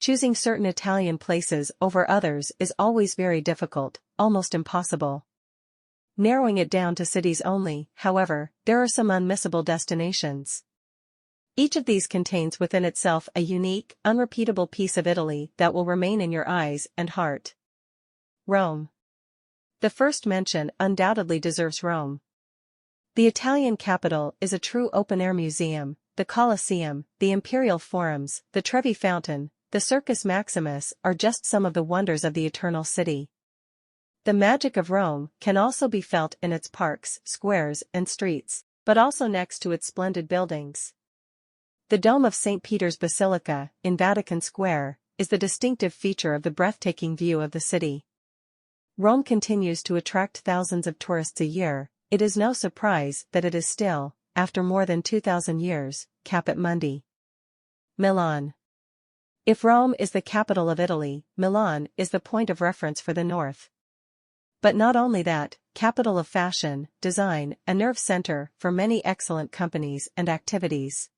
choosing certain Italian places over others is always very difficult, almost impossible. Narrowing it down to cities only, however, there are some unmissable destinations. Each of these contains within itself a unique, unrepeatable piece of Italy that will remain in your eyes and heart. Rome. The first mention undoubtedly deserves Rome. The Italian capital is a true open-air museum. The Colosseum, the Imperial Forums, the Trevi Fountain, the Circus Maximus are just some of the wonders of the Eternal City. The magic of Rome can also be felt in its parks, squares, and streets, but also next to its splendid buildings. The Dome of St. Peter's Basilica, in Vatican Square, is the distinctive feature of the breathtaking view of the city. Rome continues to attract thousands of tourists a year. It is no surprise that it is still, after more than 2,000 years, Caput Mundi. Milan. If Rome is the capital of Italy, Milan is the point of reference for the north. But not only that, capital of fashion, design, a nerve center for many excellent companies and activities.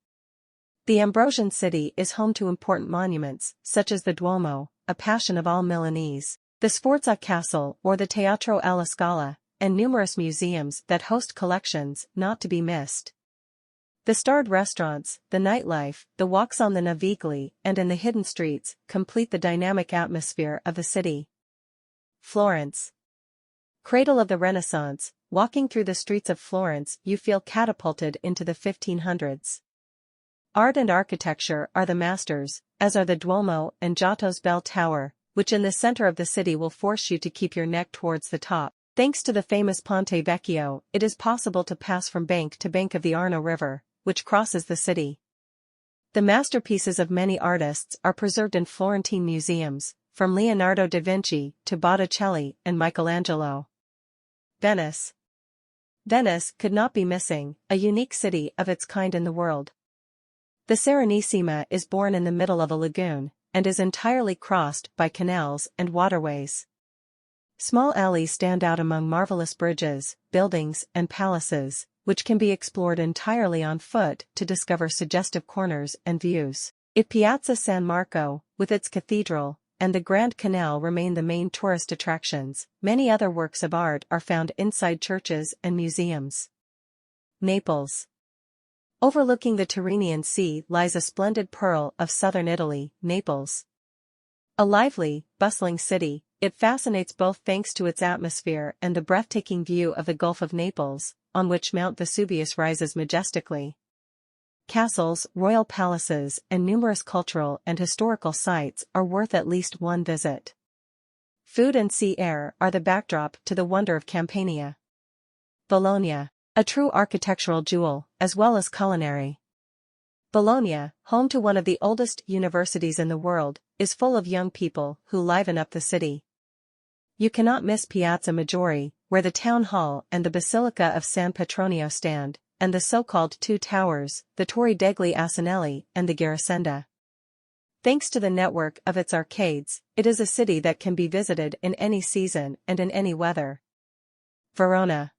The Ambrosian city is home to important monuments, such as the Duomo, a passion of all Milanese, the Sforza Castle or the Teatro alla Scala, and numerous museums that host collections not to be missed. The starred restaurants, the nightlife, the walks on the Navigli and in the hidden streets complete the dynamic atmosphere of the city. Florence. Cradle of the Renaissance, walking through the streets of Florence you feel catapulted into the 1500s. Art and architecture are the masters, as are the Duomo and Giotto's bell tower, which in the center of the city will force you to keep your neck towards the top. Thanks to the famous Ponte Vecchio, it is possible to pass from bank to bank of the Arno River, which crosses the city. The masterpieces of many artists are preserved in Florentine museums, from Leonardo da Vinci to Botticelli and Michelangelo. Venice. Venice could not be missing, a unique city of its kind in the world. The Serenissima is born in the middle of a lagoon, and is entirely crossed by canals and waterways. Small alleys stand out among marvelous bridges, buildings, and palaces, which can be explored entirely on foot to discover suggestive corners and views. Piazza San Marco, with its cathedral, and the Grand Canal remain the main tourist attractions. Many other works of art are found inside churches and museums. Naples. Overlooking the Tyrrhenian Sea lies a splendid pearl of southern Italy, Naples. A lively, bustling city, it fascinates both thanks to its atmosphere and the breathtaking view of the Gulf of Naples, on which Mount Vesuvius rises majestically. Castles, royal palaces, and numerous cultural and historical sites are worth at least one visit. Food and sea air are the backdrop to the wonder of Campania. Bologna. A true architectural jewel, as well as culinary. Bologna, home to one of the oldest universities in the world, is full of young people who liven up the city. You cannot miss Piazza Maggiore, where the town hall and the Basilica of San Petronio stand, and the so-called two towers, the Torre degli Asinelli and the Garisenda. Thanks to the network of its arcades, it is a city that can be visited in any season and in any weather. Verona.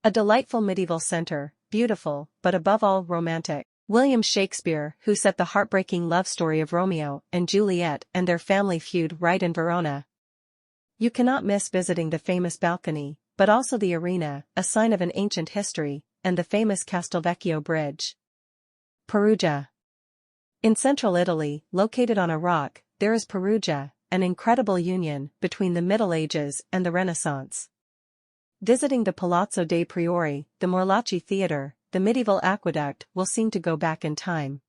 A delightful medieval center, beautiful, but above all romantic. William Shakespeare, who set the heartbreaking love story of Romeo and Juliet and their family feud right in Verona. You cannot miss visiting the famous balcony, but also the arena, a sign of an ancient history, and the famous Castelvecchio Bridge. Perugia. In central Italy, located on a rock, there is Perugia, an incredible union between the Middle Ages and the Renaissance. Visiting the Palazzo dei Priori, the Morlacci Theatre, the medieval aqueduct will seem to go back in time.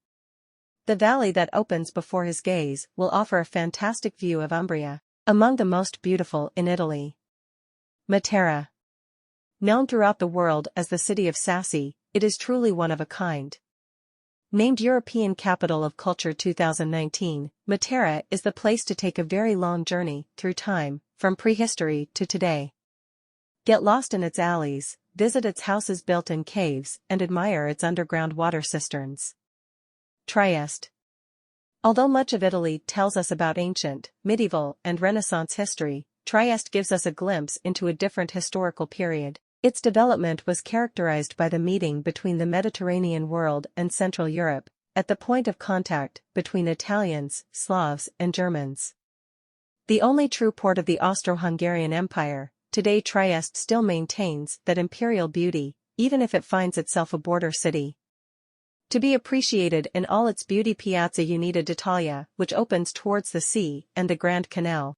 The valley that opens before his gaze will offer a fantastic view of Umbria, among the most beautiful in Italy. Matera. Known throughout the world as the city of Sassy, it is truly one of a kind. Named European Capital of Culture 2019, Matera is the place to take a very long journey through time, from prehistory to today. Get lost in its alleys, visit its houses built in caves, and admire its underground water cisterns. Trieste. Although much of Italy tells us about ancient, medieval, and Renaissance history, Trieste gives us a glimpse into a different historical period. Its development was characterized by the meeting between the Mediterranean world and Central Europe, at the point of contact between Italians, Slavs, and Germans. The only true port of the Austro-Hungarian Empire, today Trieste still maintains that imperial beauty, even if it finds itself a border city. To be appreciated in all its beauty, Piazza Unita d'Italia, which opens towards the sea and the Grand Canal,